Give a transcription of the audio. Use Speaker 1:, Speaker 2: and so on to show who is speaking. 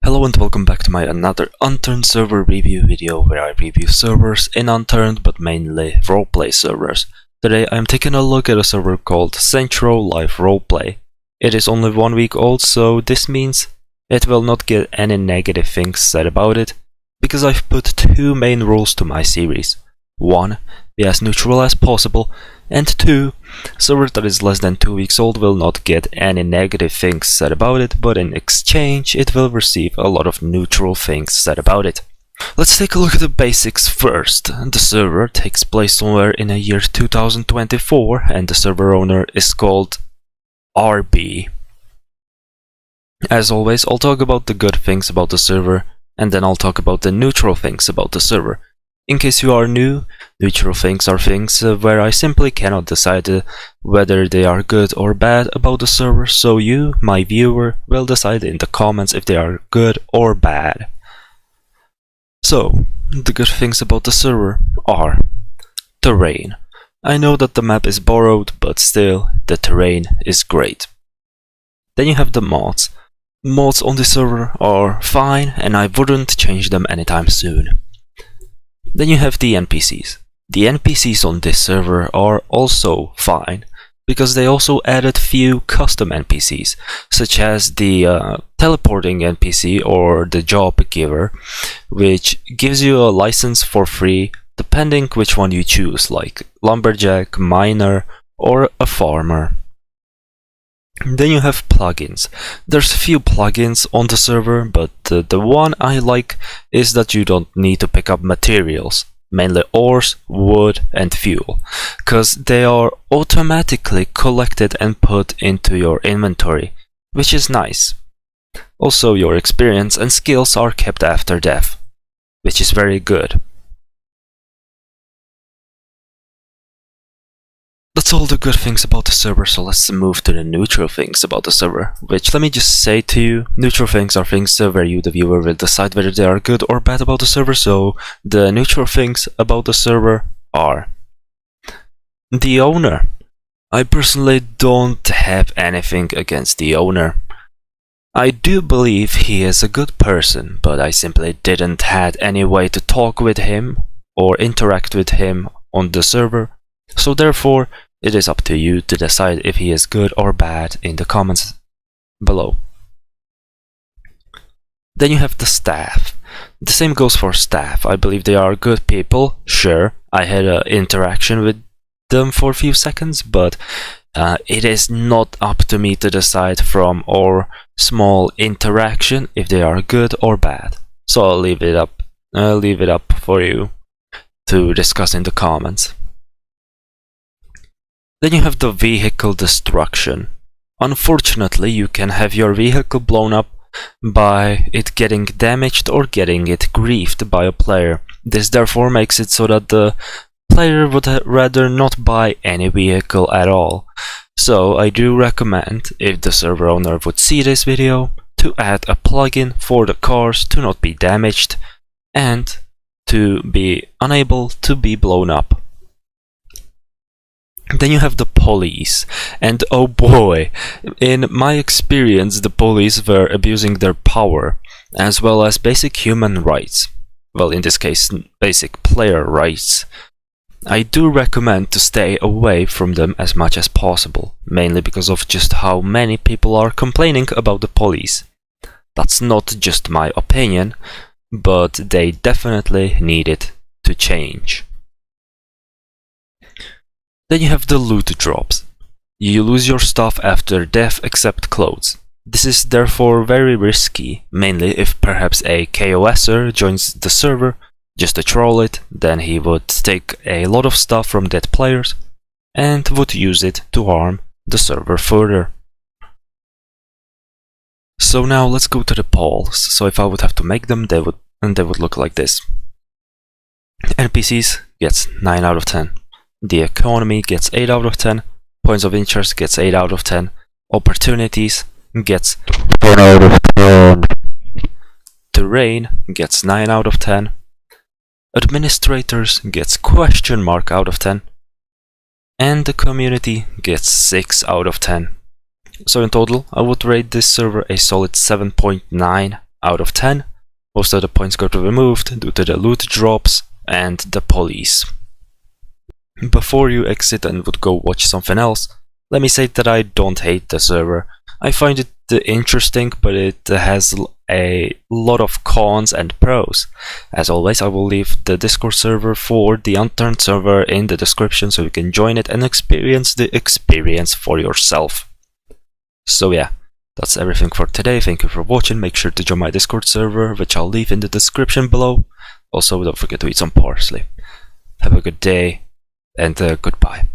Speaker 1: Hello and welcome back to my another Unturned server review video where I review servers in Unturned but mainly roleplay servers. Today I'm taking a look at a server called Centro Life RP. It is only 1 week old, so this means it will not get any negative things said about it, because I've put two main rules to my series. 1. Be as neutral as possible, and 2. Server that is less than 2 weeks old will not get any negative things said about it, but in exchange it will receive a lot of neutral things said about it. Let's take a look at the basics first. The server takes place somewhere in the year 2024 and the server owner is called RB. As always, I'll talk about the good things about the server and then I'll talk about the neutral things about the server. In case you are new, neutral things are things where I simply cannot decide whether they are good or bad about the server, so you, my viewer, will decide in the comments if they are good or bad. So, the good things about the server are terrain. I know that the map is borrowed, but still, the terrain is great. Then you have the mods. Mods on the server are fine and I wouldn't change them anytime soon. Then you have the NPCs. The NPCs on this server are also fine, because they also added few custom NPCs, such as the teleporting NPC or the job giver, which gives you a license for free depending which one you choose, like lumberjack, miner, or a farmer. Then you have plugins. There's a few plugins on the server, but the one I like is that you don't need to pick up materials, mainly ores, wood and fuel, cause they are automatically collected and put into your inventory, which is nice. Also, your experience and skills are kept after death, which is very good. That's all the good things about the server, so let's move to the neutral things about the server, which, let me just say to you, neutral things are things where you, the viewer, will decide whether they are good or bad about the server. So the neutral things about the server are the owner. I personally don't have anything against the owner. I do believe he is a good person, but I simply didn't had any way to talk with him or interact with him on the server, so therefore it is up to you to decide if he is good or bad in the comments below. Then you have the staff. The same goes for staff. I believe they are good people. Sure, I had an interaction with them for a few seconds, but it is not up to me to decide from our small interaction if they are good or bad. So I'll leave it up for you to discuss in the comments. Then you have the vehicle destruction. Unfortunately, you can have your vehicle blown up by it getting damaged or getting it griefed by a player. This therefore makes it so that the player would rather not buy any vehicle at all. So I do recommend, if the server owner would see this video, to add a plugin for the cars to not be damaged and to be unable to be blown up. Then you have the police, and oh boy, in my experience the police were abusing their power, as well as basic human rights. Well, in this case, basic player rights. I do recommend to stay away from them as much as possible, mainly because of just how many people are complaining about the police. That's not just my opinion, but they definitely needed to change. Then you have the loot drops. You lose your stuff after death except clothes. This is therefore very risky, mainly if perhaps a KOSer joins the server just to troll it, then he would take a lot of stuff from dead players and would use it to harm the server further. So now let's go to the polls. So if I would have to make them, they would look like this. NPCs gets 9 out of 10. The economy gets 8 out of 10, points of interest gets 8 out of 10, opportunities gets 10 out of 10, terrain gets 9 out of 10, administrators gets question mark out of 10, and the community gets 6 out of 10. So in total, I would rate this server a solid 7.9 out of 10. Most of the points got removed due to the loot drops and the police. Before you exit and would go watch something else, let me say that I don't hate the server. I find it interesting, but it has a lot of cons and pros. As always, I will leave the Discord server for the Unturned server in the description so you can join it and experience the experience for yourself. So yeah, that's everything for today. Thank you for watching. Make sure to join my Discord server, which I'll leave in the description below. Also, don't forget to eat some parsley. Have a good day, and goodbye.